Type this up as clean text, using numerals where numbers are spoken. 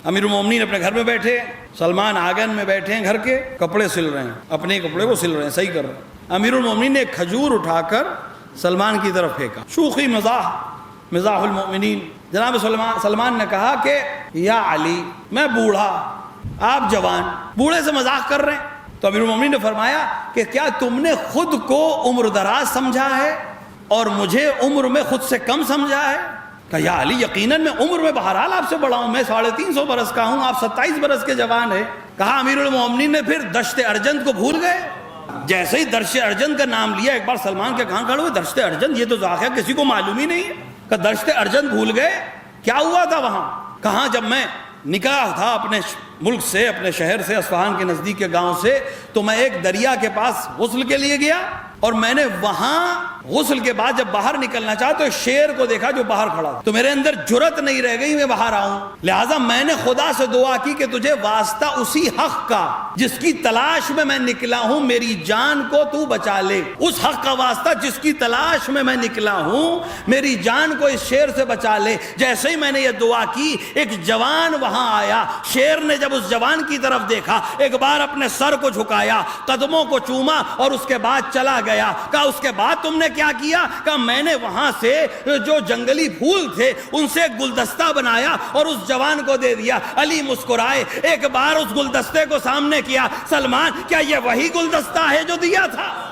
امیر المومنین اپنے گھر میں بیٹھے، سلمان آنگن میں بیٹھے ہیں گھر کے، کپڑے سل رہے ہیں، اپنے کپڑے کو سل رہے ہیں، صحیح کر رہے ہیں۔ امیر المومنین نے ایک کھجور اٹھا کر سلمان کی طرف پھینکا، شوخی مزاح المؤمنین۔ جناب سلمان نے کہا کہ یا علی، میں بوڑھا، آپ جوان، بوڑھے سے مذاق کر رہے ہیں۔ تو امیر المومنین نے فرمایا کہ کیا تم نے خود کو عمر دراز سمجھا ہے اور مجھے عمر میں خود سے کم سمجھا ہے؟ کہ یا علی یقیناً میں عمر میں بہرحال آپ سے بڑا ہوں، میں 350 برس کا ہوں، آپ 27 برس کے جوان ہیں۔ کہا امیر المومنین نے پھر دشت ارجند کو بھول گئے؟ جیسے ہی دشت ارجند کا نام لیا ایک بار سلمان کے کہاں کھڑے ہوئے، دشت ارجند، یہ تو واقعہ کسی کو معلوم ہی نہیں ہے۔ کہ دشت ارجند بھول گئے؟ کیا ہوا تھا وہاں؟ کہاں جب میں نکلا تھا اپنے ملک سے، اپنے شہر سے، اصفہان کے نزدیک کے گاؤں سے، تو میں ایک دریا کے پاس غسل کے لیے گیا اور میں نے وہاں غسل کے بعد جب باہر نکلنا چاہا تو شیر کو دیکھا جو باہر کھڑا تھا، تو میرے اندر جرأت نہیں رہ گئی میں باہر آؤں، لہٰذا میں نے خدا سے دعا کی کہ تجھے واسطہ اسی حق کا جس کی تلاش میں میں نکلا ہوں، میری جان کو تو بچا لے، اس حق کا واسطہ جس کی تلاش میں میں نکلا ہوں، میری جان کو اس شیر سے بچا لے۔ جیسے ہی میں نے یہ دعا کی، ایک جوان وہاں آیا، شیر نے جب اس جوان کی طرف دیکھا، ایک بار اپنے سر کو جھکایا، قدموں کو چوما اور اس کے بعد چلا گیا۔ کہا اس کے بعد تم نے کیا کیا؟ کہا میں نے وہاں سے جو جنگلی پھول تھے ان سے ایک گلدستہ بنایا اور اس جوان کو دے دیا۔ علی مسکرائے، ایک بار اس گلدستے کو سامنے کیا، سلمان کیا یہ وہی گلدستہ ہے جو دیا تھا؟